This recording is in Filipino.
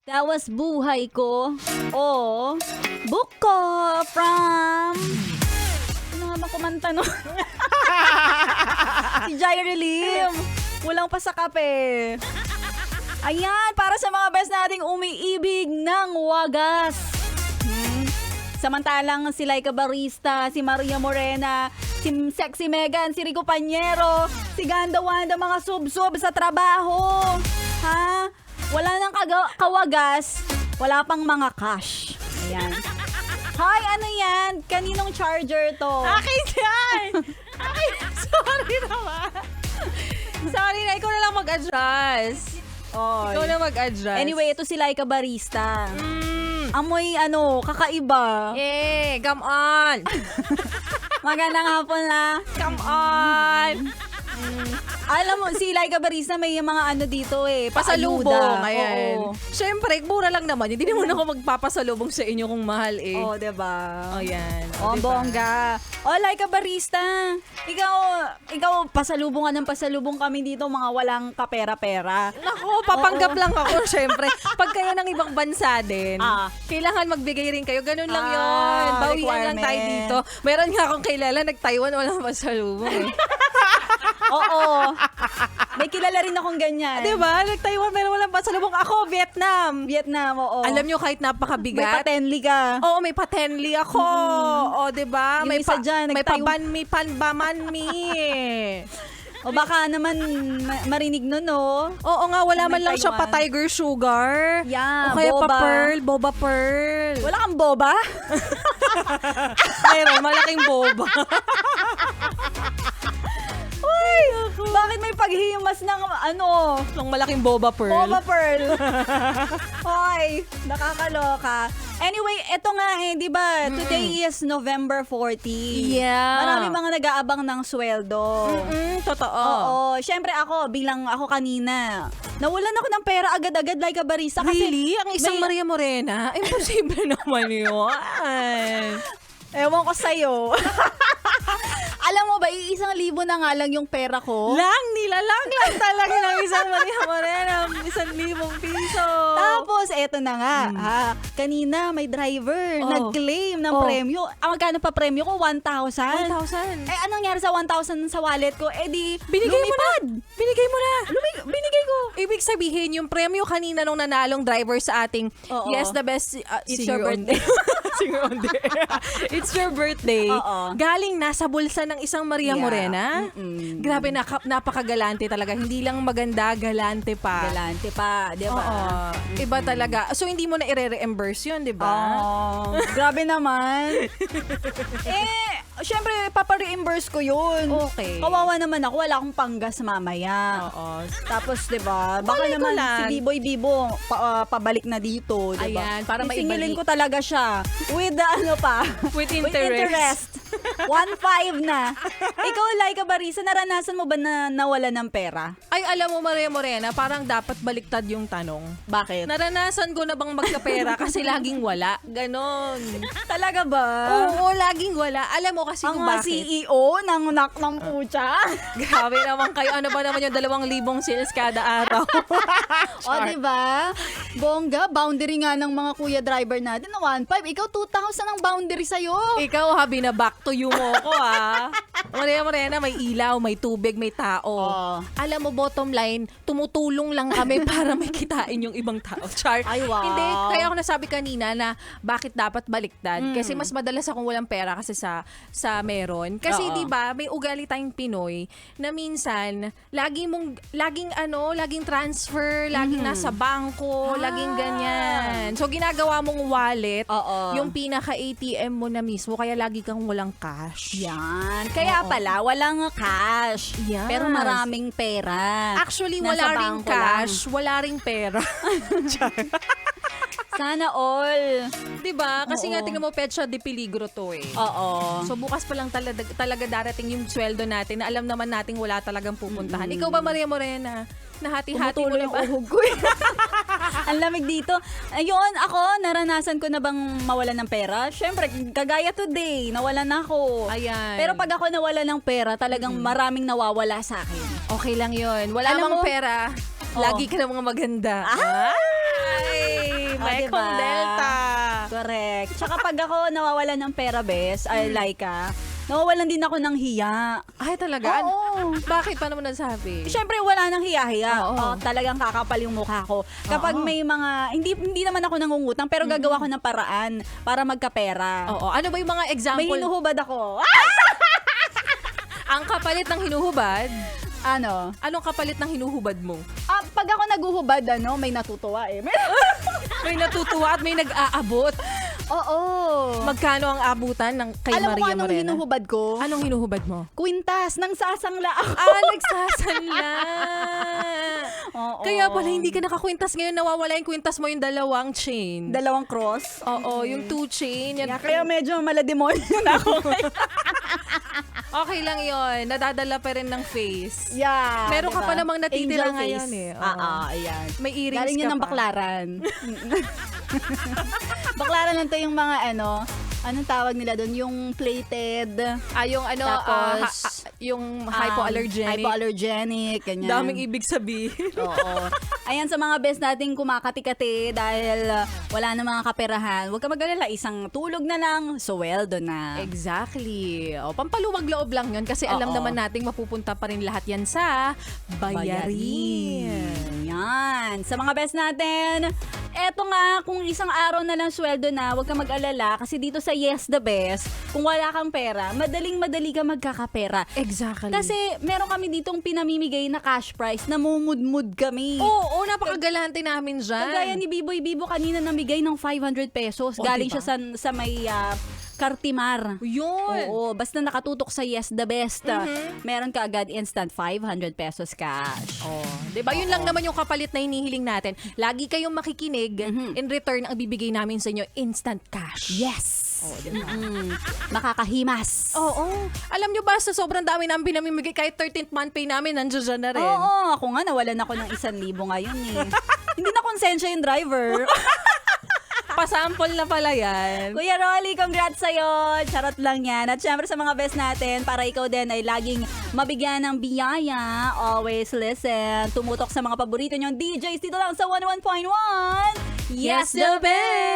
That was Buhay Ko o Book Ko from... Ano nga ba kumanta no? Si Jai Relim. Walang pa sa kape. Ayan, para sa mga best nating umiibig ng wagas. Samantalang si Laika Barista, si Maria Morena, si Sexy Megan, si Rico Pañero, si Ganda Wanda, mga sub-sub sa trabaho. Ha? Wala nang kawagas, wala pang mga cash. Ayan. Hi, ano yan? Kaninong charger to? Akin yan! Akin, sorry naman. Sorry na, ikaw na lang mag-adjust. Oy. Ikaw na mag-adjust. Anyway, ito si Laika Barista. Amoy kakaiba. Come on! Magandang hapon na. Come on! Alam mo, si Laika Barista may mga dito Pasalubong. paayuda. Ayan. Oo. Siyempre, mura lang naman. Hindi naman ako magpapasalubong sa inyo kung mahal eh. Oo, diba? Ayan. Oh, diba? bongga. Oh, Laika Barista. Ikaw, pasalubong ng pasalubong kami dito, mga walang kapera-pera. Nako, papanggap lang ako, syempre. Pag kayo ng ibang bansa din, kailangan magbigay rin kayo. Ganun lang yun. Bawian lang tayo requirement. dito. Meron nga akong kilala, nag-Taiwan, walang pasalubong eh. Oo. May kilala rin akong ganyan. Diba? Nag-Taiwan, meron walang pasalubong. Ako, Vietnam. Vietnam, oo. Alam nyo, kahit may napakabigat. patenli ka. Oo, may patenli ako. O, diba? Yung May, isa dyan, may nag-Taiwan. pabanmi, panbamanmi. O baka naman marinig nun, no? Oo nga, wala man lang siya Taiwan. pa Tiger Sugar. Yeah, o kaya boba. pa Pearl, Boba Pearl. Wala kang boba? Meron, malaking boba. Uy! Bakit may paghimas ng Ng malaking Boba Pearl. Boba Pearl? Hoy, nakakaloka. Anyway, eto nga di ba? Today is November 40. Yeah. Marami mga nag-aabang ng sweldo. Totoo. Oo. Syempre bilang ako kanina, nawalan ako ng pera agad-agad like a barista. Kasi Really? Ang isang may- Maria Morena? Imposible naman yun. Ewan ko sa'yo. Alam mo ba, 1,000 na nga lang yung pera ko. Nilalang lang talaga ng isang Maria Morena. 1,000 piso. Tapos, eto na nga. Kanina, may driver. Nag-claim ng premyo. Magkano pa premyo ko? 1,000. 1,000. Anong nangyari sa 1,000 sa wallet ko? Di, Binigay mo na. lumipad. Binigay mo na. Binigay ko. Ibig sabihin, yung premyo kanina nung nanalong driver sa ating Oo. Yes, the best It's singer your on the- singer on the It's your birthday. Oo. Galing nasa bulsa ng isang Maria Yeah. Morena. Grabe, napakagalante talaga. Hindi lang maganda, galante pa. Galante pa, di ba? Oo. Iba talaga. So, hindi mo na i-reimburse yun, di ba? Grabe naman. Syempre, papa-reimburse ko yun. Okay. Kawawa naman ako. Wala akong panggas mamaya. Oo. Tapos, di ba? Baka Malay ko naman lang. si Biboy Bibo pabalik na dito, di ba? Ayan, para Sisingilin maibalik. ko talaga siya. With the With interest. 1,500 na. Ikaw, Laika Barisa, naranasan mo ba na nawala ng pera? Ay, alam mo, Maria Morena, parang dapat baliktad yung tanong. Bakit? Naranasan ko na bang magkapera kasi laging wala? Ganon. Talaga ba? Oo, laging wala. Alam mo kasi Ang kung mga bakit. CEO ng nak ng pucha. Grabe naman kayo. Ano ba naman yung 2,000 sales kada araw? O, di ba? Bongga, boundary nga ng mga kuya driver natin na 1,500. Ikaw, 2,000 ang boundary sa'yo. Ikaw, habi na back to you mo ko, ha? Maria Morena, may ilaw, may tubig, may tao. Oo. Alam mo, bottom line, tumutulong lang kami para may kitain yung ibang tao. Char. Ay, wow. Hindi, kaya ako nasabi kanina na bakit dapat baliktad. Kasi mas madalas akong walang pera kasi sa meron. Kasi Oo. 'di ba, may ugali tayong Pinoy na minsan laging transfer, laging nasa bangko, laging ganyan. So ginagawa mong wallet, Oo. yung pinaka ATM mo na mismo, kaya lagi kang walang cash. Yan. Kaya pala, walang cash. Yes. Pero maraming pera. Actually, Nasa wala ring bangko cash, wala ring pera. Sana all. 'Di ba? Kasi Oo. nga tingnan mo, petsa de peligro to eh. Oo. So bukas pa lang talaga darating yung sweldo natin na alam naman nating wala talagang pupuntahan. Ikaw ba, Maria Morena? Nahati-hati mo Tumutuloy na ang ba? uhog ko. Ang lamig dito. Ayun, ako, naranasan ko na bang mawalan ng pera? Siyempre, kagaya today, nawalan ako. Ayan. Pero pag ako nawalan ng pera, talagang maraming nawawala sa akin. Okay lang yun. Wala Alam namang mo- pera. Oo. Lagi ka na mga maganda. Ah! Ay! Mekong diba? Delta. Correct. Tsaka pag ako nawawalan ng pera, bes, ay Laika, nawawalan din ako ng hiya. Ay, talaga? Oo. Bakit? Paano mo nasabi? Siyempre, wala nang hiya-hiya. Oo. Talagang kakapal yung mukha ko. Kapag may mga, hindi naman ako nangungutang, pero gagawa ko ng paraan para magkapera. Oo. Ano ba yung mga May example? hinuhubad ako. Ang kapalit ng hinuhubad? Ano? Anong kapalit ng hinuhubad mo? Pag ako naguhubad, may natutuwa eh. May natutuwa at may nag-aabot. Oo. Magkano ang abutan ng kay Alam mo Maria kung anong Morena? hinuhubad ko? Anong hinuhubad mo? Kwintas, nang sasangla ako. Nagsasanla. Oo. Kaya pala hindi ka nakakwintas ngayon, nawawala yung kwintas mo yung dalawang chain. Dalawang cross. Oo, yung 2 chain. Yan, Kaya medyo malademonyo na ako. okay lang yon. Nadadala pa rin ng face. Yeah. Meron ka diba? pa namang natitira Angel ngayon face. eh. Oo. Ayan. May earrings Galing yun ka ng pa. baklaran. Baklaran lang to yung mga anong tawag nila doon? Yung plated. Yung Tapos, yung hypoallergenic. Hypoallergenic, ganyan. Daming ibig sabihin. Oo. Ayan, sa mga best nating kumakati-kati dahil wala na mga kaperahan, huwag ka mag-alala, isang tulog na lang, sweldo na. Exactly. O, pampaluwag loob lang yun kasi alam Oo. naman nating mapupunta pa rin lahat yan sa bayarin. Yan. Sa mga best natin, eto nga, kung isang araw na lang sweldo na, huwag ka mag-alala kasi dito sa Yes the Best, kung wala kang pera, madaling-madali ka magkakapera. Exactly. Kasi meron kami ditong pinamimigay na cash prize, namumudmud kami. Oo, napakagalante namin dyan. Kagaya ni Biboy Bibo kanina namigay ng 500 pesos. Galing diba? siya sa may Cartimar. Yun. Oo, basta nakatutok sa Yes the Best. Meron ka agad instant 500 pesos cash. Oh, 'di ba? Yun lang naman yung kapalit na hinihiling natin. Lagi kayong makikinig, in return ang bibigay namin sa inyo instant cash. Yes! Oh, diba? Makakahimas. Oo. Alam nyo ba, sa sobrang dami namin pinamimigay, kahit 13th month pay namin, nandiyan na rin. Oo, ako nga nawalan ako ng 1,000 ngayon eh. Hindi na konsensya yung driver. Pasample na pala yan. Kuya Rolly, congrats sa'yo. Charot lang yan. At syempre sa mga best natin, para ikaw din ay laging mabigyan ng biyaya, always listen. Tumutok sa mga paborito nyong DJs dito lang sa 101.1. Yes, the best!